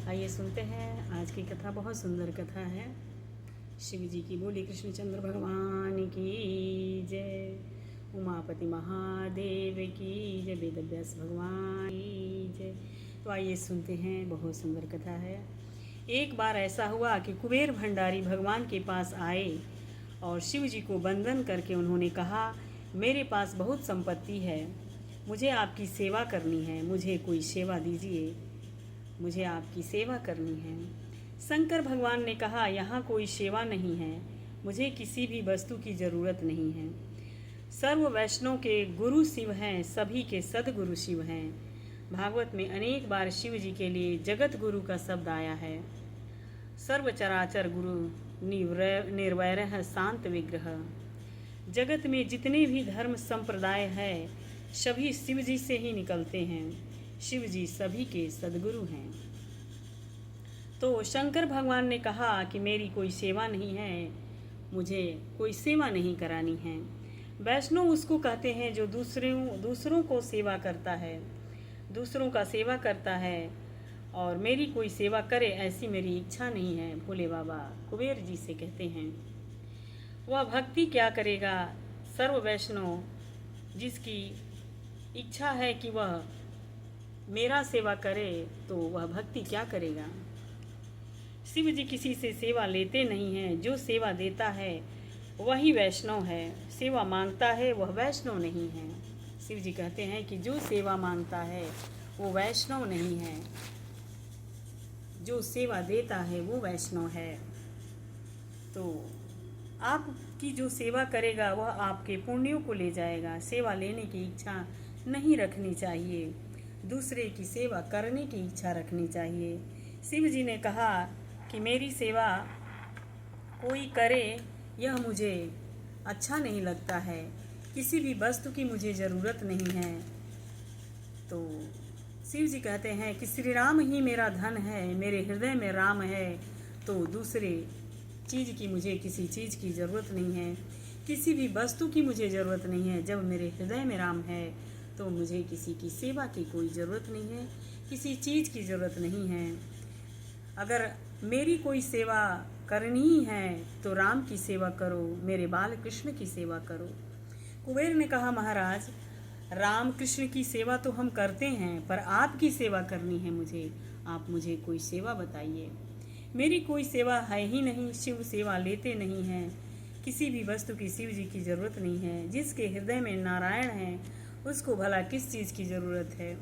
आइए सुनते हैं आज की कथा। बहुत सुंदर कथा है। शिव जी की बोली कृष्णचंद्र भगवान की जय, उमापति महादेव की जय, वेदव्यास भगवान की जय। तो आइए सुनते हैं, बहुत सुंदर कथा है। एक बार ऐसा हुआ कि कुबेर भंडारी भगवान के पास आए और शिव जी को वंदन करके उन्होंने कहा, मेरे पास बहुत संपत्ति है, मुझे आपकी सेवा करनी है, मुझे कोई सेवा दीजिए, मुझे आपकी सेवा करनी है। शंकर भगवान ने कहा, यहाँ कोई सेवा नहीं है, मुझे किसी भी वस्तु की ज़रूरत नहीं है। सर्व वैष्णव के गुरु शिव हैं, सभी के सदगुरु शिव हैं। भागवत में अनेक बार शिव जी के लिए जगत गुरु का शब्द आया है। सर्व चराचर गुरु निर्वैरः शांत विग्रह। जगत में जितने भी धर्म संप्रदाय है सभी शिव जी से ही निकलते हैं। शिव जी सभी के सदगुरु हैं। तो शंकर भगवान ने कहा कि मेरी कोई सेवा नहीं है, मुझे कोई सेवा नहीं करानी है। वैष्णव उसको कहते हैं जो दूसरों को सेवा करता है, दूसरों का सेवा करता है, और मेरी कोई सेवा करे ऐसी मेरी इच्छा नहीं है। भोले बाबा कुबेर जी से कहते हैं, वह भक्ति क्या करेगा। सर्व वैष्णव जिसकी इच्छा है कि वह मेरा सेवा करे तो वह भक्ति क्या करेगा। शिव जी किसी से सेवा लेते नहीं हैं, जो सेवा देता है वही वैष्णव है, सेवा मांगता है वह वैष्णव नहीं है। शिव जी कहते हैं कि जो सेवा मांगता है वो वैष्णव नहीं है, जो सेवा देता है वो वैष्णव है। तो आपकी जो सेवा करेगा वह आपके पुण्यों को ले जाएगा। सेवा लेने की इच्छा नहीं रखनी चाहिए, दूसरे की सेवा करने की इच्छा रखनी चाहिए। शिव जी ने कहा कि मेरी सेवा कोई करे यह मुझे अच्छा नहीं लगता है, किसी भी वस्तु की मुझे ज़रूरत नहीं है। तो शिव जी कहते हैं कि श्री राम ही मेरा धन है, मेरे हृदय में राम है, तो दूसरे चीज़ की मुझे किसी चीज़ की ज़रूरत नहीं है, किसी भी वस्तु की मुझे ज़रूरत नहीं है। जब मेरे हृदय में राम है तो मुझे किसी की सेवा की कोई ज़रूरत नहीं है, किसी चीज़ की ज़रूरत नहीं है। अगर मेरी कोई सेवा करनी है तो राम की सेवा करो, मेरे बाल कृष्ण की सेवा करो। कुबेर ने कहा, महाराज राम कृष्ण की सेवा तो हम करते हैं, पर आपकी सेवा करनी है मुझे, आप मुझे कोई सेवा बताइए। मेरी कोई सेवा है ही नहीं, शिव सेवा लेते नहीं हैं, किसी भी वस्तु की शिव जी की ज़रूरत नहीं है। जिसके हृदय में नारायण है उसको भला किस चीज़ की ज़रूरत है।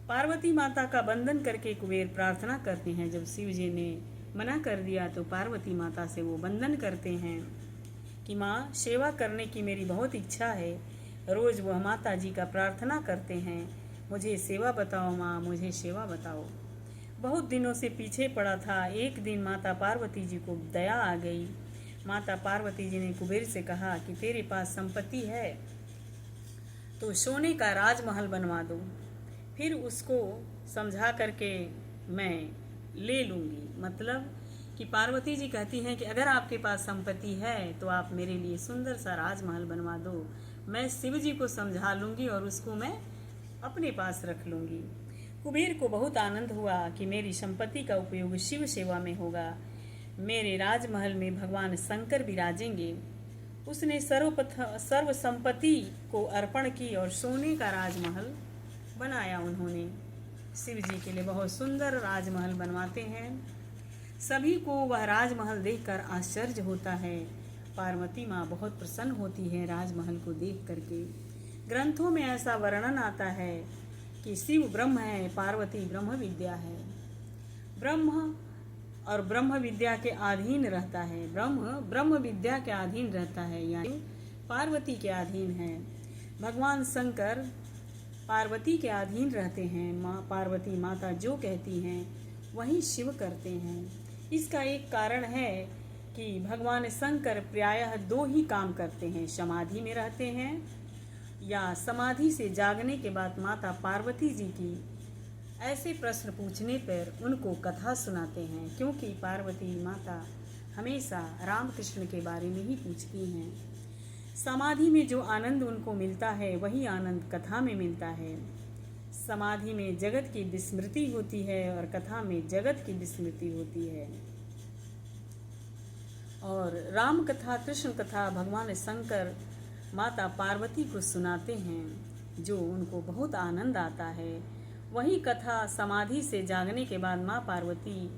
पार्वती माता का वंदन करके कुबेर प्रार्थना करते हैं। जब शिव जी ने मना कर दिया तो पार्वती माता से वो वंदन करते हैं कि माँ, सेवा करने की मेरी बहुत इच्छा है। रोज़ वह माता जी का प्रार्थना करते हैं, मुझे सेवा बताओ माँ, मुझे सेवा बताओ। बहुत दिनों से पीछे पड़ा था। एक दिन माता पार्वती जी को दया आ गई। माता पार्वती जी ने कुबेर से कहा कि तेरे पास संपत्ति है तो सोने का राजमहल बनवा दो, फिर उसको समझा करके मैं ले लूँगी। मतलब कि पार्वती जी कहती हैं कि अगर आपके पास संपत्ति है तो आप मेरे लिए सुंदर सा राजमहल बनवा दो, मैं शिव जी को समझा लूँगी और उसको मैं अपने पास रख लूँगी। कुबेर को बहुत आनंद हुआ कि मेरी संपत्ति का उपयोग शिव सेवा में होगा, मेरे राजमहल में भगवान शंकर विराजेंगे। उसने सर्व संपत्ति को अर्पण की और सोने का राजमहल बनाया। उन्होंने शिव जी के लिए बहुत सुंदर राजमहल बनवाते हैं। सभी को वह राजमहल देखकर आश्चर्य होता है। पार्वती माँ बहुत प्रसन्न होती है राजमहल को देख करके। ग्रंथों में ऐसा वर्णन आता है कि शिव ब्रह्म है, पार्वती ब्रह्म विद्या है। ब्रह्म और ब्रह्म विद्या के अधीन रहता है, ब्रह्म विद्या के अधीन रहता है, यानी पार्वती के अधीन है। भगवान शंकर पार्वती के अधीन रहते हैं। माँ पार्वती माता जो कहती हैं वही शिव करते हैं। इसका एक कारण है कि भगवान शंकर प्रायः दो ही काम करते हैं, समाधि में रहते हैं या समाधि से जागने के बाद माता पार्वती जी की ऐसे प्रश्न पूछने पर उनको कथा सुनाते हैं, क्योंकि पार्वती माता हमेशा राम कृष्ण के बारे में ही पूछती हैं। समाधि में जो आनंद उनको मिलता है वही आनंद कथा में मिलता है। समाधि में जगत की विस्मृति होती है और कथा में जगत की विस्मृति होती है। और राम कथा, कृष्ण कथा भगवान शंकर माता पार्वती को सुनाते हैं, जो उनको बहुत आनंद आता है। वही कथा समाधि से जागने के बाद माँ पार्वती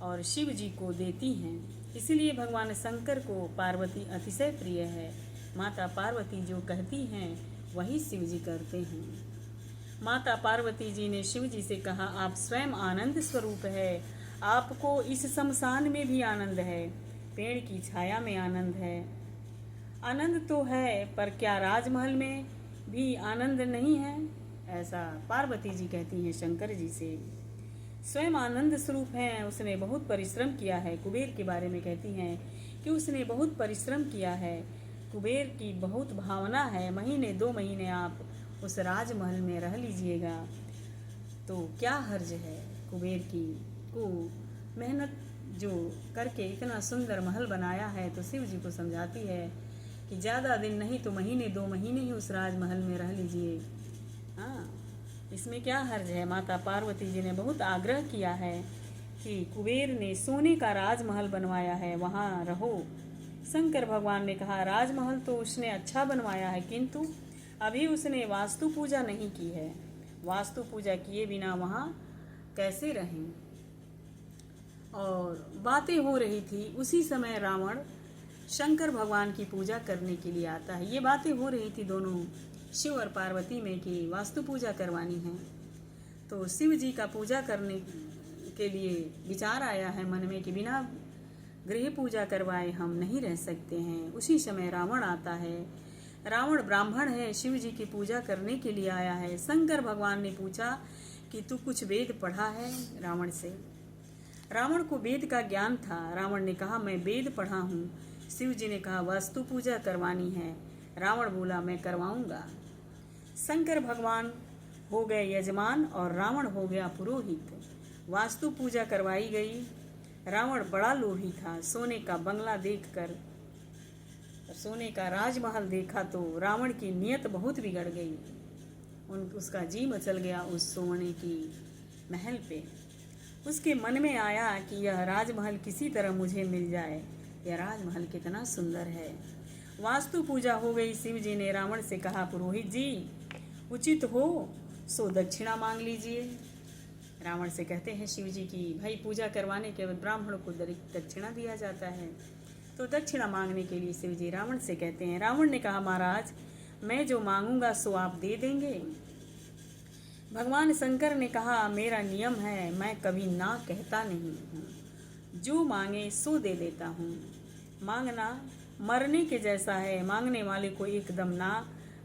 और शिव जी को देती हैं। इसलिए भगवान शंकर को पार्वती अतिशय प्रिय है। माता पार्वती जो कहती हैं वही शिव जी करते हैं। माता पार्वती जी ने शिव जी से कहा, आप स्वयं आनंद स्वरूप है, आपको इस शमशान में भी आनंद है, पेड़ की छाया में आनंद है। आनंद तो है, पर क्या राजमहल में भी आनंद नहीं है? ऐसा पार्वती जी कहती हैं शंकर जी से। स्वयं आनंद स्वरूप हैं, उसने बहुत परिश्रम किया है। कुबेर के बारे में कहती हैं कि उसने बहुत परिश्रम किया है, कुबेर की बहुत भावना है, महीने 2 महीने आप उस राजमहल में रह लीजिएगा तो क्या हर्ज है। कुबेर की को मेहनत जो करके इतना सुंदर महल बनाया है, तो शिव जी को समझाती है कि ज़्यादा दिन नहीं तो महीने 2 महीने ही उस राजमहल में रह लीजिए। हाँ, इसमें क्या हर्ज है। माता पार्वती जी ने बहुत आग्रह किया है कि कुबेर ने सोने का राजमहल बनवाया है, वहाँ रहो। शंकर भगवान ने कहा, राजमहल तो उसने अच्छा बनवाया है, किंतु अभी उसने वास्तु पूजा नहीं की है। वास्तु पूजा किए बिना वहाँ कैसे रहें। और बातें हो रही थी, उसी समय रावण शंकर भगवान की पूजा करने के लिए आता है। ये बातें हो रही थी दोनों शिव और पार्वती में कि वास्तु पूजा करवानी है। तो शिव जी का पूजा करने के लिए विचार आया है मन में कि बिना गृह पूजा करवाए हम नहीं रह सकते हैं। उसी समय रावण आता है। रावण ब्राह्मण है, शिव जी की पूजा करने के लिए आया है। शंकर भगवान ने पूछा कि तू कुछ वेद पढ़ा है रावण से। रावण को वेद का ज्ञान था। रावण ने कहा, मैं वेद पढ़ा हूँ। शिव जी ने कहा, वास्तु पूजा करवानी है। रावण बोला, मैं करवाऊंगा। शंकर भगवान हो गए यजमान और रावण हो गया पुरोहित। वास्तु पूजा करवाई गई। रावण बड़ा लोभी था। सोने का बंगला देखकर, सोने का राजमहल देखा तो रावण की नीयत बहुत बिगड़ गई। उसका जी मचल गया उस सोने की महल पे। उसके मन में आया कि यह राजमहल किसी तरह मुझे मिल जाए। यह राजमहल कितना सुंदर है। वास्तु पूजा हो गई। शिव जी ने रावण से कहा, पुरोहित जी, उचित हो सो दक्षिणा मांग लीजिए। रावण से कहते हैं शिव जी की, भाई पूजा करवाने के बाद ब्राह्मण को दक्षिणा दिया जाता है। तो दक्षिणा मांगने के लिए शिव जी रावण से कहते हैं। रावण ने कहा, महाराज, मैं जो मांगूंगा सो आप दे देंगे? भगवान शंकर ने कहा, मेरा नियम है, मैं कभी ना कहता नहीं हूँ, जो मांगे सो दे देता हूँ। मांगना मरने के जैसा है, मांगने वाले को एकदम ना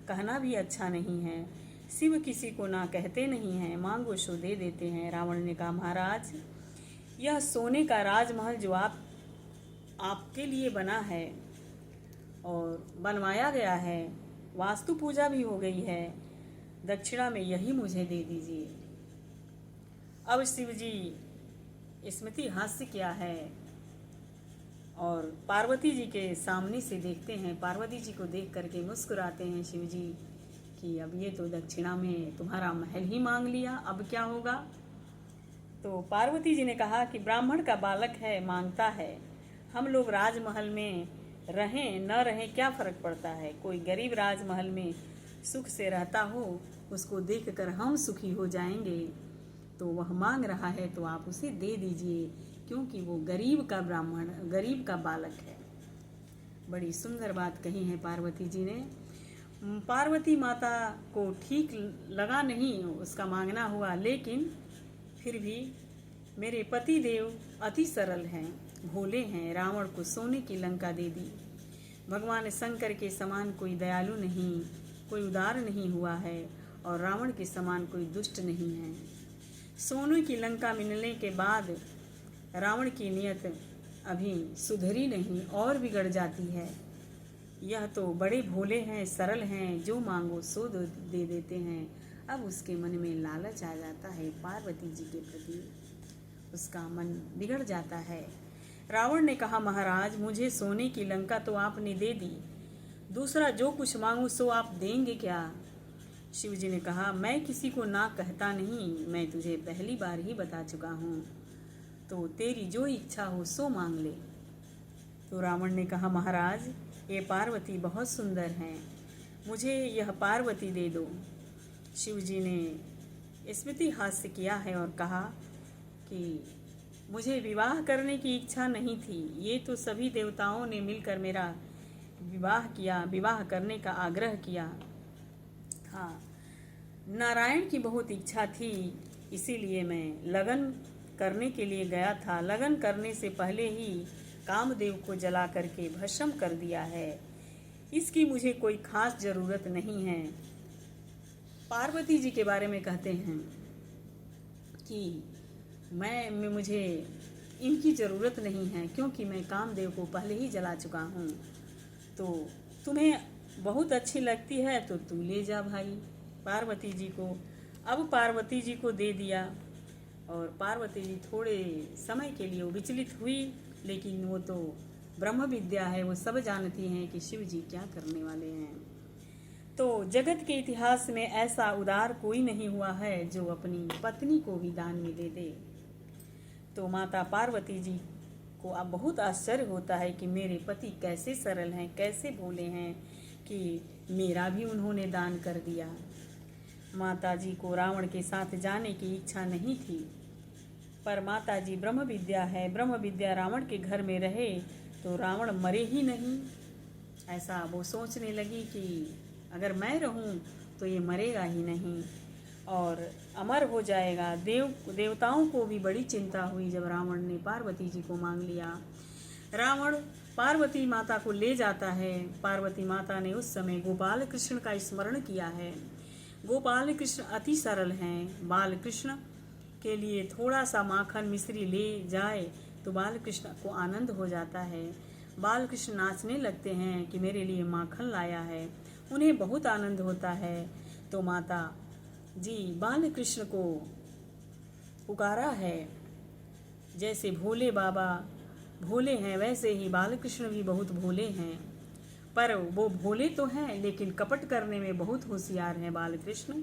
कहना भी अच्छा नहीं है। शिव किसी को ना कहते नहीं हैं, मांगो सो दे देते हैं। रावण ने कहा, महाराज, यह सोने का राजमहल जो आपके लिए बना है और बनवाया गया है, वास्तु पूजा भी हो गई है, दक्षिणा में यही मुझे दे दीजिए। अब शिव जी स्मृति हास्य क्या है और पार्वती जी के सामने से देखते हैं। पार्वती जी को देख करके मुस्कुराते हैं शिव जी कि अब ये तो दक्षिणा में तुम्हारा महल ही मांग लिया, अब क्या होगा। तो पार्वती जी ने कहा कि ब्राह्मण का बालक है, मांगता है, हम लोग राजमहल में रहें न रहें क्या फ़र्क पड़ता है। कोई गरीब राजमहल में सुख से रहता हो, उसको देखकर हम सुखी हो जाएंगे। तो वह मांग रहा है तो आप उसे दे दीजिए, क्योंकि वो गरीब का ब्राह्मण, गरीब का बालक है। बड़ी सुंदर बात कही है पार्वती जी ने। पार्वती माता को ठीक लगा नहीं उसका मांगना हुआ, लेकिन फिर भी मेरे पति देव अति सरल हैं, भोले हैं। रावण को सोने की लंका दे दी। भगवान शंकर के समान कोई दयालु नहीं, कोई उदार नहीं हुआ है, और रावण के समान कोई दुष्ट नहीं है। सोने की लंका मिलने के बाद रावण की नीयत अभी सुधरी नहीं और बिगड़ जाती है। यह तो बड़े भोले हैं, सरल हैं, जो मांगो सो दे देते हैं। अब उसके मन में लालच आ जाता है पार्वती जी के प्रति, उसका मन बिगड़ जाता है। रावण ने कहा, महाराज, मुझे सोने की लंका तो आपने दे दी, दूसरा जो कुछ मांगू सो आप देंगे क्या? शिव जी ने कहा, मैं किसी को ना कहता नहीं, मैं तुझे पहली बार ही बता चुका हूँ, तो तेरी जो इच्छा हो सो मांग ले। तो रावण ने कहा, महाराज ये पार्वती बहुत सुंदर हैं, मुझे यह पार्वती दे दो। शिव जी ने स्मृति हास्य किया है और कहा कि मुझे विवाह करने की इच्छा नहीं थी, ये तो सभी देवताओं ने मिलकर मेरा विवाह किया, विवाह करने का आग्रह किया था। नारायण की बहुत इच्छा थी, इसीलिए मैं लगन करने के लिए गया था। लगन करने से पहले ही कामदेव को जला करके भस्म कर दिया है, इसकी मुझे कोई खास जरूरत नहीं है। पार्वती जी के बारे में कहते हैं कि मुझे इनकी ज़रूरत नहीं है, क्योंकि मैं कामदेव को पहले ही जला चुका हूँ। तो तुम्हें बहुत अच्छी लगती है तो तू ले जा भाई पार्वती जी को। अब पार्वती जी को दे दिया और पार्वती जी थोड़े समय के लिए विचलित हुई, लेकिन वो तो ब्रह्म विद्या है, वो सब जानती हैं कि शिव जी क्या करने वाले हैं। तो जगत के इतिहास में ऐसा उदार कोई नहीं हुआ है जो अपनी पत्नी को भी दान में दे दे। तो माता पार्वती जी को अब बहुत आश्चर्य होता है कि मेरे पति कैसे सरल हैं, कैसे भोले हैं कि मेरा भी उन्होंने दान कर दिया। माता जी को रावण के साथ जाने की इच्छा नहीं थी, पर माता जी ब्रह्म विद्या है, ब्रह्म विद्या रावण के घर में रहे तो रावण मरे ही नहीं। ऐसा वो सोचने लगी कि अगर मैं रहूं तो ये मरेगा ही नहीं और अमर हो जाएगा। देवताओं को भी बड़ी चिंता हुई जब रावण ने पार्वती जी को मांग लिया। रावण पार्वती माता को ले जाता है। पार्वती माता ने उस समय गोपाल कृष्ण का स्मरण किया है। गोपाल कृष्ण अति सरल हैं। बाल कृष्ण के लिए थोड़ा सा माखन मिश्री ले जाए तो बाल कृष्ण को आनंद हो जाता है। बाल कृष्ण नाचने लगते हैं कि मेरे लिए माखन लाया है, उन्हें बहुत आनंद होता है। तो माता जी बाल कृष्ण को पुकारा है। जैसे भोले बाबा भोले हैं वैसे ही बाल कृष्ण भी बहुत भोले हैं, पर वो भोले तो हैं लेकिन कपट करने में बहुत होशियार हैं बाल कृष्ण।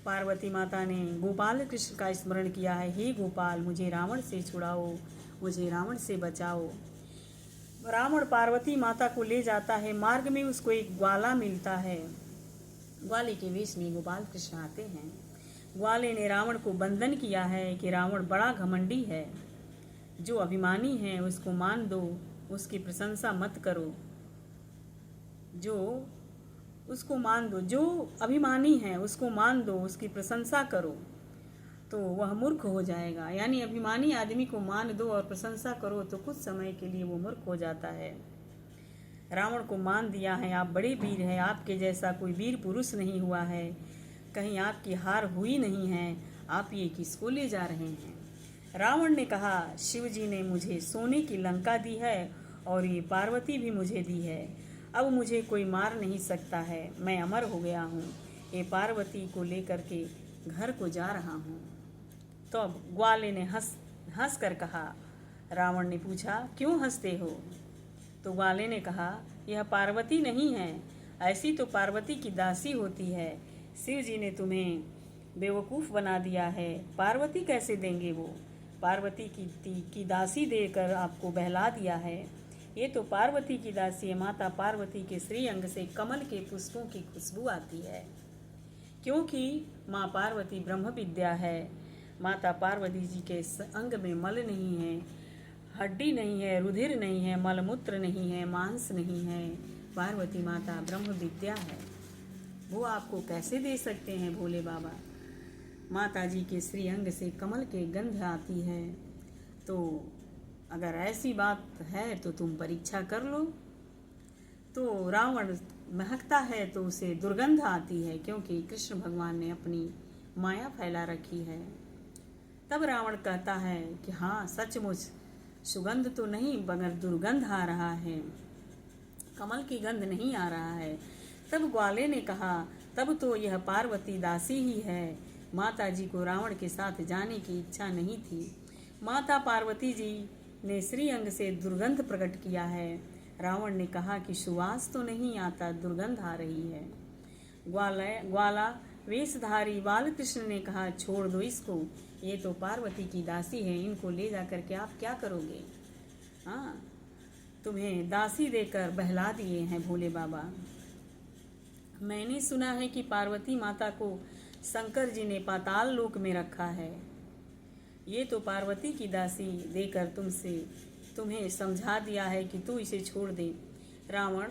पार्वती माता ने गोपाल कृष्ण का स्मरण किया है, हे गोपाल मुझे रावण से छुड़ाओ, मुझे रावण से बचाओ। रावण पार्वती माता को ले जाता है। मार्ग में उसको एक ग्वाला मिलता है। ग्वाले के वेश में गोपाल कृष्ण आते हैं। ग्वाले ने रावण को बंधन किया है कि रावण बड़ा घमंडी है, जो अभिमानी है उसको मान दो, उसकी प्रशंसा मत करो। जो उसको मान दो, जो अभिमानी है उसको मान दो, उसकी प्रशंसा करो तो वह मूर्ख हो जाएगा। यानी अभिमानी आदमी को मान दो और प्रशंसा करो तो कुछ समय के लिए वो मूर्ख हो जाता है। रावण को मान दिया है, आप बड़े वीर हैं, आपके जैसा कोई वीर पुरुष नहीं हुआ है, कहीं आपकी हार हुई नहीं है, आप ये किसको ले जा रहे हैं। रावण ने कहा, शिव जी ने मुझे सोने की लंका दी है और ये पार्वती भी मुझे दी है, अब मुझे कोई मार नहीं सकता है, मैं अमर हो गया हूँ, ये पार्वती को लेकर के घर को जा रहा हूँ। तो अब ग्वाले ने हंस कर कहा। रावण ने पूछा, क्यों हंसते हो? तो ग्वाले ने कहा, यह पार्वती नहीं है, ऐसी तो पार्वती की दासी होती है। शिव जी ने तुम्हें बेवकूफ़ बना दिया है, पार्वती कैसे देंगे वो? पार्वती की दासी देकर आपको बहला दिया है। ये तो पार्वती की दासी है। माता पार्वती के श्री अंग से कमल के पुष्पों की खुशबू आती है, क्योंकि माँ पार्वती ब्रह्म विद्या है। माता पार्वती जी के अंग में मल नहीं है, हड्डी नहीं है, रुधिर नहीं है, मलमूत्र नहीं है, मांस नहीं है। पार्वती माता ब्रह्म विद्या है, वो आपको कैसे दे सकते हैं भोले बाबा? माता जी के श्री अंग से कमल के गंध आती है। तो अगर ऐसी बात है तो तुम परीक्षा कर लो। तो रावण महकता है तो उसे दुर्गंध आती है, क्योंकि कृष्ण भगवान ने अपनी माया फैला रखी है। तब रावण कहता है कि हाँ सचमुच सुगंध तो नहीं मगर दुर्गंध आ रहा है, कमल की गंध नहीं आ रहा है। तब ग्वाले ने कहा, तब तो यह पार्वती दासी ही है, माता जी को रावण के साथ जाने की इच्छा नहीं थी। माता पार्वती जी ने श्री अंग से दुर्गंध प्रकट किया है। रावण ने कहा कि सुवास तो नहीं आता, दुर्गंध आ रही है। ग्वाला वेशधारी बालकृष्ण ने कहा, छोड़ दो इसको, ये तो पार्वती की दासी है, इनको ले जाकर के आप क्या करोगे? हाँ, तुम्हें दासी देकर बहला दिए हैं भोले बाबा। मैंने सुना है कि पार्वती माता को शंकर जी ने पाताल लोक में रखा है। ये तो पार्वती की दासी देकर तुम्हें समझा दिया है कि तू इसे छोड़ दे। रावण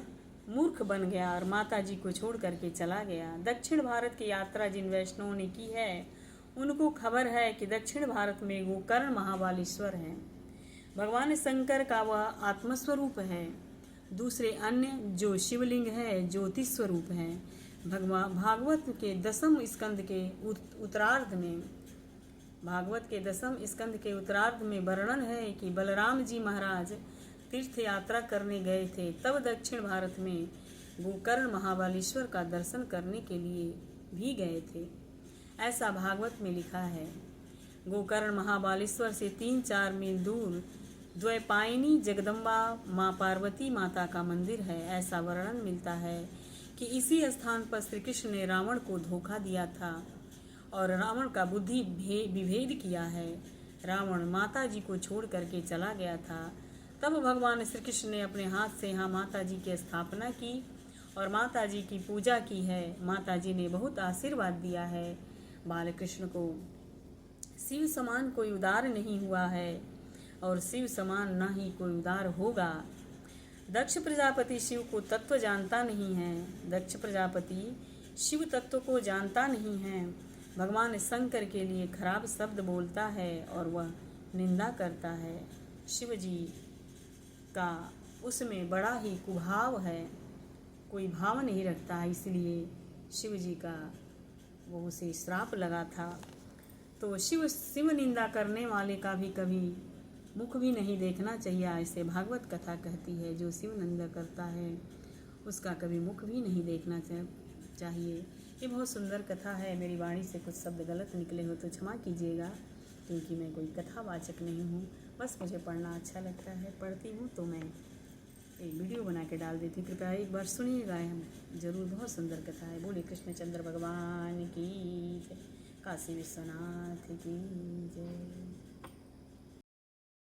मूर्ख बन गया और माता जी को छोड़ करके चला गया। दक्षिण भारत की यात्रा जिन वैष्णवों ने की है, उनको खबर है कि दक्षिण भारत में गोकर्ण महाबालेश्वर है। भगवान शंकर का वह आत्मस्वरूप है। दूसरे अन्य जो शिवलिंग है ज्योति स्वरूप है। भागवत के दसम स्कंद के उत्तरार्ध में वर्णन है कि बलराम जी महाराज तीर्थ यात्रा करने गए थे, तब दक्षिण भारत में गोकर्ण महाबालेश्वर का दर्शन करने के लिए भी गए थे। ऐसा भागवत में लिखा है। गोकर्ण महाबालेश्वर से 3-4 मील दूर द्वैपायनी जगदम्बा माँ पार्वती माता का मंदिर है। ऐसा वर्णन मिलता है कि इसी स्थान पर श्री कृष्ण ने रावण को धोखा दिया था और रावण का बुद्धि विभेद किया है। रावण माता जी को छोड़ करके चला गया था। तब भगवान श्री कृष्ण ने अपने हाथ से यहाँ माता जी की स्थापना की और माता जी की पूजा की है। माता जी ने बहुत आशीर्वाद दिया है बालकृष्ण को। शिव समान कोई उदार नहीं हुआ है और शिव समान ना ही कोई उदार होगा। दक्ष प्रजापति शिव को तत्व जानता नहीं है। दक्ष प्रजापति शिव तत्व को जानता नहीं है। भगवान शंकर के लिए खराब शब्द बोलता है और वह निंदा करता है। शिव जी का उसमें बड़ा ही कुभाव है, कोई भाव नहीं रखता है, इसलिए शिव जी का वो उसे श्राप लगा था। तो शिव निंदा करने वाले का भी कभी मुख भी नहीं देखना चाहिए, ऐसे भागवत कथा कहती है। जो शिव निंदा करता है उसका कभी मुख भी नहीं देखना चाहिए। ये बहुत सुंदर कथा है। मेरी वाणी से कुछ शब्द गलत निकले हो तो क्षमा कीजिएगा, क्योंकि मैं कोई कथावाचक नहीं हूँ। बस मुझे पढ़ना अच्छा लगता है, पढ़ती हूँ तो मैं एक वीडियो बना के डाल देती हूँ। कृपया एक बार सुनिएगा, हम जरूर, बहुत सुंदर कथा है। बोले कृष्णचंद्र भगवान की जय, काशी विश्वनाथ की जय।